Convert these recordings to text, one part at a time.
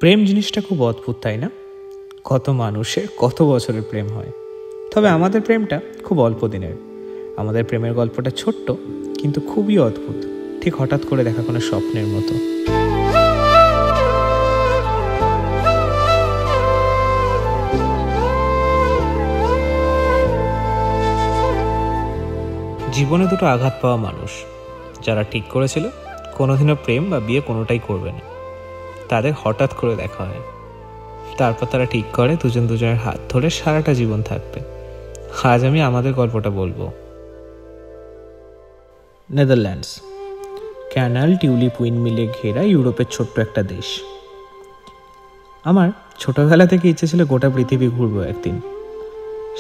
প্রেম জিনিসটা খুব অদ্ভুত, তাই না? কত মানুষের কত বছরের প্রেম হয়, তবে আমাদের প্রেমটা খুব অল্প দিনের। আমাদের প্রেমের গল্পটা ছোট্ট কিন্তু খুবই অদ্ভুত, ঠিক হঠাৎ করে দেখা কোনো স্বপ্নের মতো। জীবনে দুটো আঘাত পাওয়া মানুষ, যারা ঠিক করেছিল কোনোদিনও প্রেম বা বিয়ে কোনোটাই করবে না, তাদের হঠাৎ করে দেখা হয়। তারপর তারা ঠিক করে দুজন দুজনের হাত ধরে সারাটা জীবন থাকবে। আজ আমি আমাদের গল্পটা বলবো। নেদারল্যান্ডস, ক্যানাল টিউলিপ উইন্ডমিলে ঘেরা ইউরোপের ছোট্ট একটা দেশ। আমার ছোটবেলা থেকে ইচ্ছে ছিল গোটা পৃথিবী ঘুরবো একদিন।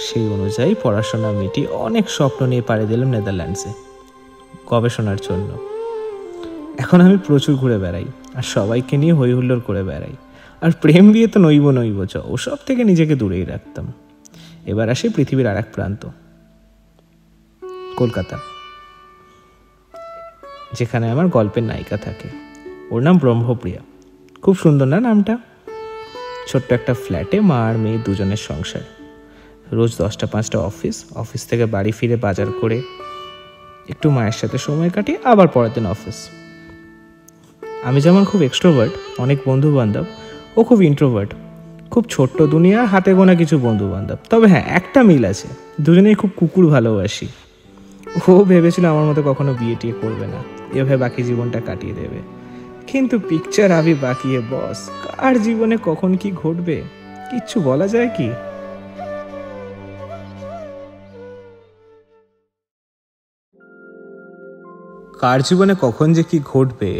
সেই অনুযায়ী পড়াশোনা মিটিয়ে অনেক স্বপ্ন নিয়ে পাড়ি দিলাম নেদারল্যান্ডসে গবেষণার জন্য। এখন আমি প্রচুর ঘুরে বেড়াই আর সবাইকে নিয়ে হই হুল্লোড় করে বেড়াই। আর প্রেম বিয়ে তো নইব ওসব থেকে নিজেকে দূরেই রাখতাম। এবার আসি পৃথিবীর আর এক প্রান্ত, কলকাতা, যেখানে আমার গল্পের নায়িকা থাকে। ওর নাম ব্রহ্মপ্রিয়া। খুব সুন্দর না নামটা? ছোট্ট একটা ফ্ল্যাটে মা আর মেয়ে দুজনের সংসার। রোজ 10টা-5টা অফিস থেকে বাড়ি ফিরে বাজার করে একটু মায়ের সাথে সময় কাটিয়ে আবার পরের দিন অফিস। আমি যেমন খুব এক্সট্রোভার্ট, অনেক বন্ধু বান্ধব, ও খুব ইন্ট্রোভার্ট, খুব ছোট্ট দুনিয়ার হাতে গোনা কিছু বন্ধু বান্ধব। তবে হ্যাঁ, একটা মিল আছে, দুজনেই খুব কুকুর ভালোবাসি। ও ভেবেছিল আমার মতো কখনো বিয়ে টিয়ে করবে না, এভাবে বাকি জীবনটা কাটিয়ে দেবে। কিন্তু পিকচার আবি বাকি এ বস, কার জীবনে কখন কি ঘটবে কিচ্ছু বলা যায় কি? কার জীবনে কখন যে কি ঘটবে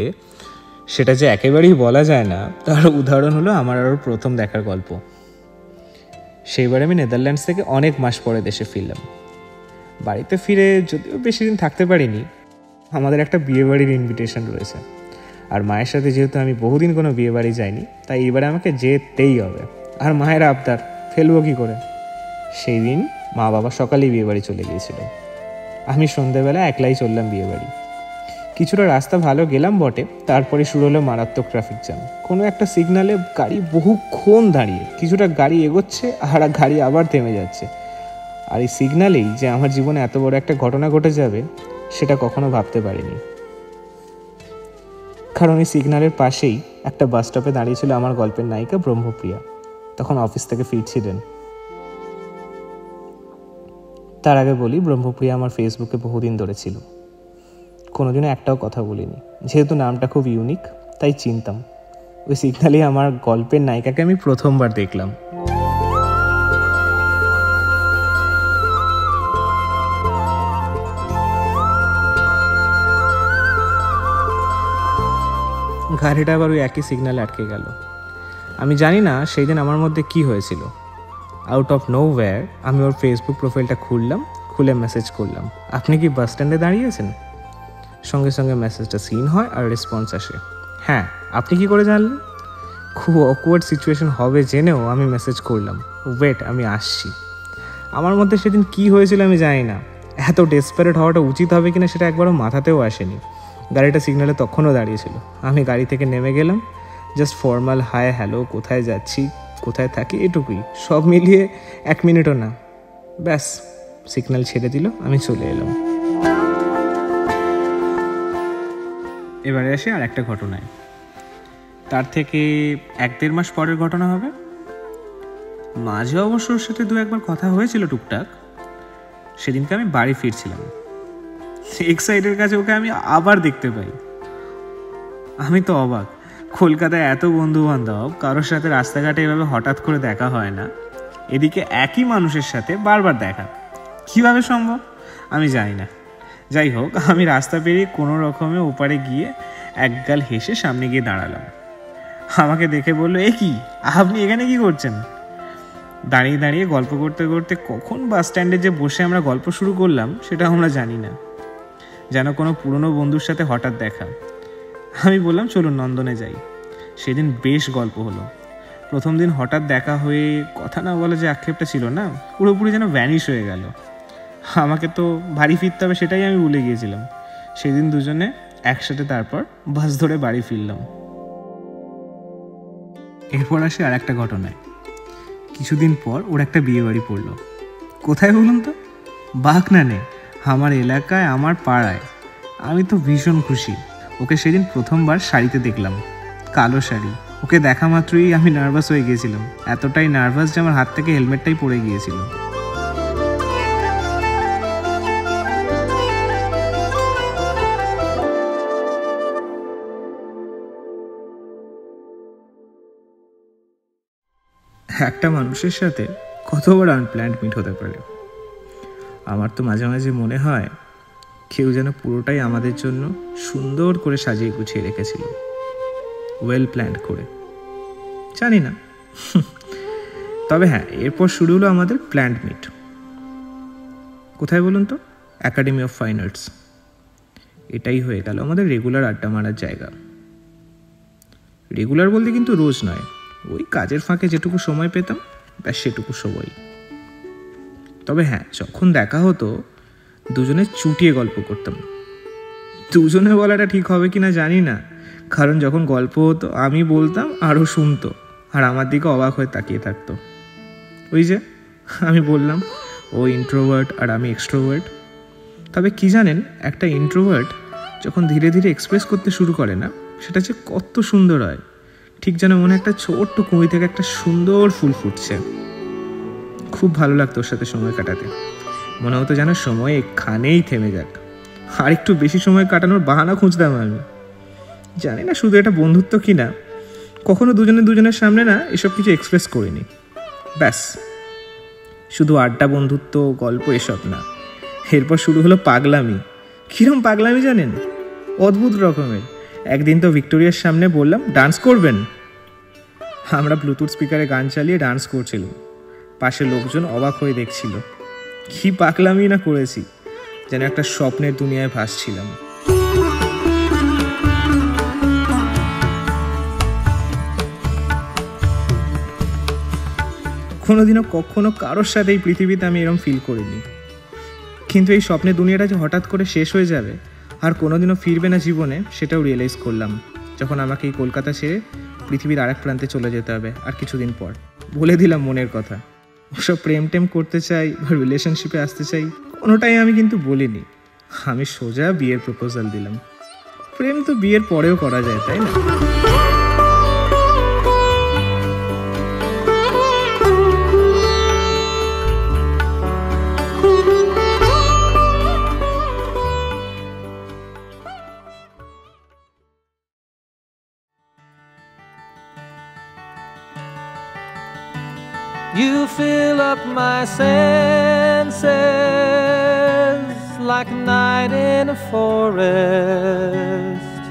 সেটা যে একেবারেই বলা যায় না, তার উদাহরণ হলো আমার আরও প্রথম দেখার গল্প। সেইবার আমি নেদারল্যান্ডস থেকে অনেক মাস পরে দেশে ফিরলাম। বাড়িতে ফিরে যদিও বেশি দিন থাকতে পারিনি, আমাদের একটা বিয়েবাড়ির ইনভিটেশন রয়েছে। আর মায়ের সাথে যেহেতু আমি বহুদিন কোনো বিয়েবাড়ি যাইনি, তাই এবারে আমাকে যেতেই হবে। আর মায়ের আবদার, ফেলবো কী করে? সেই দিন মা বাবা সকালেই বিয়েবাড়ি চলে গিয়েছিল। আমি সন্ধেবেলা একলাই চললাম বিয়েবাড়ি। কিছুটা রাস্তা ভালো গেলাম বটে, তারপরে শুরু হলো মারাত্মক ট্রাফিক জ্যাম। কোনো একটা সিগনালে গাড়ি বহুক্ষণ দাঁড়িয়ে, কিছুটা গাড়ি এগোচ্ছে আর গাড়ি আবার থেমে যাচ্ছে। আর এই সিগনালেই যে আমার জীবনে এত বড় একটা ঘটনা ঘটে যাবে সেটা কখনো ভাবতে পারিনি। কারণ এই সিগনালের পাশেই একটা বাস স্টপে দাঁড়িয়েছিল আমার গল্পের নায়িকা ব্রহ্মপ্রিয়া। তখন অফিস থেকে ফিরছিলেন। তার আগে বলি, ব্রহ্মপ্রিয়া আমার ফেসবুকে বহুদিন ধরে ছিল। কোনোদিনও একটাও কথা বলিনি, যেহেতু নামটা খুব ইউনিক তাই চিনতাম। ওই সিগনালে আমার গল্পের নায়িকাকে আমি প্রথমবার দেখলাম। গাড়িটা আবার ওই একই সিগনালে আটকে গেল। আমি জানি না সেই দিন আমার মধ্যে কি হয়েছিল। আউট অফ নোওয়্যার আমি ওর ফেসবুক প্রোফাইলটা খুলে মেসেজ করলাম, আপনি কি বাস স্ট্যান্ডে দাঁড়িয়েছেন? সঙ্গে সঙ্গে মেসেজটা সিন হয় আর রেসপন্স আসে, হ্যাঁ। আপনি কি করে জানলেন? খুব অকওয়ার্ড সিচুয়েশন হবে জেনেও আমি মেসেজ করলাম, ওয়েট আমি আসছি। আমার মধ্যে সেদিন কি হয়েছিল আমি জানি না। এত ডেসপারেট হওয়াটা উচিত হবে কিনা সেটা একবারও মাথাতেও আসেনি। গাড়িটা সিগনালে তখনও দাঁড়িয়েছিল। আমি গাড়ি থেকে নেমে গেলাম। জাস্ট ফর্মাল হাই হ্যালো, কোথায় যাচ্ছি, কোথায় থাকি, এটুকুই। সব মিলিয়ে 1 মিনিটও না। ব্যাস, সিগন্যাল ছেড়ে দিল, আমি চলে এলাম। এবারে আসে আর একটা ঘটনায়। তার থেকে 1-1.5 মাস পরের ঘটনা হবে। মাঝে অবশ্য ওর সাথে 2-1 বার কথা হয়েছিল টুকটাক। সেদিনকে আমি বাড়ি ফিরছিলাম। এক্সাইটের কাছে ওকে আমি আবার দেখতে পাই। আমি তো অবাক, কলকাতায় এত বন্ধু বান্ধব, কারোর সাথে রাস্তাঘাটে এভাবে হঠাৎ করে দেখা হয় না। এদিকে একই মানুষের সাথে বারবার দেখা কিভাবে সম্ভব আমি জানি না। যাই হোক, আমি রাস্তা পেরিয়ে কোনো রকমে ওপারে গিয়ে একগাল হেসে সামনে গিয়ে দাঁড়ালাম। আমাকে দেখে বললো, এ কি, আপনি এখানে কি করছেন? দাঁড়িয়ে দাঁড়িয়ে গল্প করতে করতে কখন বাস স্ট্যান্ডে যে বসে আমরা গল্প শুরু করলাম সেটা আমরা জানি না। যেন কোনো পুরনো বন্ধুর সাথে হঠাৎ দেখা। আমি বললাম, চলুন নন্দনে যাই। সেদিন বেশ গল্প হলো। প্রথম দিন হঠাৎ দেখা হয়ে কথা না বলে যে আক্ষেপটা ছিল না, পুরোপুরি যেন ভ্যানিশ হয়ে গেল। আমাকে তো বাড়ি ফিরতে হবে সেটাই আমি ভুলে গিয়েছিলাম। সেদিন দুজনে একসাথে তারপর বাস ধরে বাড়ি ফিরলাম। এরপর আসে আর একটা ঘটনায়। কিছুদিন পর ওর একটা বিয়ে বাড়ি পড়লো। কোথায় বলুন তো? বাগনানে, আমার এলাকায়, আমার পাড়ায়। আমি তো ভীষণ খুশি। ওকে সেদিন প্রথমবার শাড়িতে দেখলাম, কালো শাড়ি। ওকে দেখা মাত্রই আমি নার্ভাস হয়ে গিয়েছিলাম, এতটাই নার্ভাস যে আমার হাত থেকে হেলমেটটাই পড়ে গিয়েছিল। একটা মানুষের সাথে কতবার আনপ্ল্যান্ড মিট হতে পারে। আমার তো মাঝে মাঝে মনে হয় কেউ যেন পুরোটাই আমাদের জন্য সুন্দর করে সাজিয়ে গুছিয়ে রেখেছিল, ওয়েল প্ল্যান্ড করে। জানি না, তবে হ্যাঁ, এরপর শুরু হলো আমাদের প্ল্যান্ড মিট। কোথায় বলুন তো? Academy of fine arts. এটাই হয়ে গেল আমাদের রেগুলার আড্ডা মারার জায়গা। রেগুলার বলতে কিন্তু রোজ নয়, ওই কাজের ফাঁকে যেটুকু সময় পেতাম, ব্যাস সেটুকু সময়। তবে হ্যাঁ, যখন দেখা হতো দুজনে চুটিয়ে গল্প করতাম। দুজনে বলাটা ঠিক হবে কিনা জানি না, কারণ যখন গল্প হতো আমি বলতাম আরও শুনতো, আর আমার দিকে অবাক হয়ে তাকিয়ে থাকতো। ওই যে আমি বললাম, ও ইন্ট্রোভার্ট আর আমি এক্সট্রোভার্ট। তবে কি জানেন, একটা ইন্ট্রোভার্ট যখন ধীরে ধীরে এক্সপ্রেস করতে শুরু করে না, সেটা যে কত সুন্দর হয়, ঠিক যেন মনে একটা ছোট্ট কুঁড়ি থেকে একটা সুন্দর ফুল ফুটছে। খুব ভালো লাগতো ওর সাথে সময় কাটাতে। মনে হতো যেন সময় এখানেই থেমে যাক, আর একটু বেশি সময় কাটানোর বাহানা খুঁজতাম আমি। জানি না শুধু এটা বন্ধুত্ব কি না, কখনো দুজনের সামনে না এসব কিছু এক্সপ্রেস করিনি। ব্যাস, শুধু আড্ডা, বন্ধুত্ব, গল্প এসব না। এরপর শুরু হলো পাগলামি। কিরম পাগলামি জানেন? অদ্ভুত রকমের। একদিন তো ভিক্টোরিয়ার সামনে বললাম, ডান্স করবেন? আমরা ব্লুটুথ স্পিকারে গান চালিয়ে ডান্স করছিলাম, পাশে লোকজন অবাক হয়ে দেখছিল। কি পাগলামি না করেছি, যেন একটা স্বপ্নের দুনিয়ায় ভাসছিলাম। কোনোদিনও কখনো কারোর সাথে এই পৃথিবীতে আমি এরকম ফিল করিনি। কিন্তু এই স্বপ্নের দুনিয়াটা যে হঠাৎ করে শেষ হয়ে যাবে আর কোনোদিনও ফিরবে না জীবনে, সেটাও রিয়েলাইজ করলাম যখন আমাকে এই কলকাতা ছেড়ে পৃথিবীর আরেক প্রান্তে চলে যেতে হবে আর কিছুদিন পর। বলে দিলাম মনের কথা। ওসব প্রেম টেম করতে চাই বা রিলেশনশিপে আসতে চাই, কোনোটাই আমি কিন্তু বলিনি। আমি সোজা বিয়ের প্রপোজাল দিলাম। প্রেম তো বিয়ের পরেও করা যায়, তাই না? You fill up my senses like a night in a forest,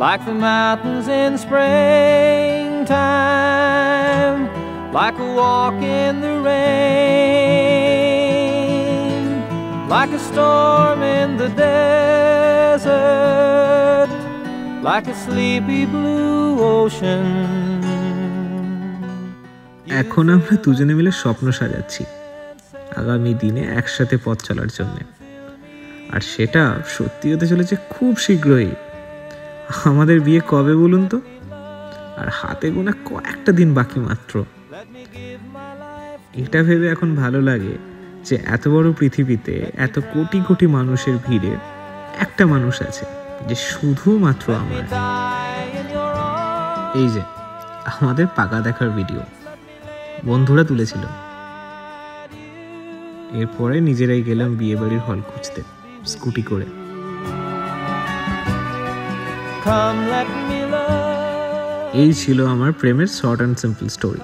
like the mountains in springtime, like a walk in the rain, like a storm in the desert, like a sleepy blue ocean. এখন আমরা দুজনে মিলে স্বপ্ন সাজাচ্ছি আগামী দিনে একসাথে পথ চলার জন্য, আর সেটা সত্যি হতে চলেছে খুব শীঘ্রই। আমাদের বিয়ে কবে বলুন তো? আর হাতে গোনা কয়েকটা দিন বাকি মাত্র। এটা ভেবে এখন ভালো লাগে যে এত বড় পৃথিবীতে এত কোটি কোটি মানুষের ভিড়ে একটা মানুষ আছে যে শুধুমাত্র আমার। এই যে আমাদের পাকা দেখার ভিডিও বন্ধুরা তুলেছিল। এরপরে নিজেরাই গেলাম বিয়ে বাড়ির হল খুঁজতে স্কুটি করে। এই ছিল আমার প্রেমের শর্ট অ্যান্ড সিম্পল স্টোরি।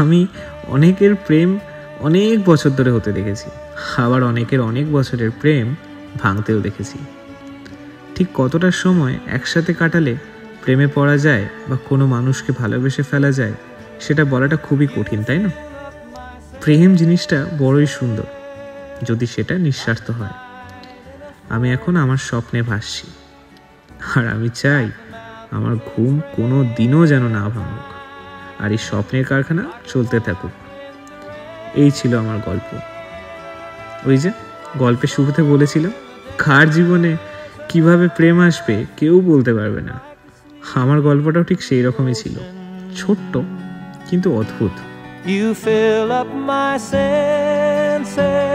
আমি অনেকের প্রেম অনেক বছর ধরে হতে দেখেছি, আবার অনেকের অনেক বছরের প্রেম ভাঙতেও দেখেছি। ঠিক কতটা সময় একসাথে কাটালে প্রেমে পড়া যায় বা কোনো মানুষকে ভালোবেসে ফেলা যায়, সেটা বলাটা খুবই কঠিন, তাই না? প্রেম জিনিসটা বড়ই সুন্দর যদি সেটা নিঃস্বার্থ হয়। আমি এখন আমার স্বপ্নে ভাসছি, আর আমি চাই আমার ঘুম কোনো দিনও যেন না ভাঙুক, আর এই স্বপ্নের কারখানা চলতে থাকুক। এই ছিল আমার গল্প। ওই যে গল্পের শুরুতে বলেছিলাম, কার জীবনে কিভাবে প্রেম আসবে কেউ বলতে পারবে না, আমার গল্পটাও ঠিক সেই রকমই ছিল, ছোট্ট কিন্তু অদ্ভুত। You fill up my senses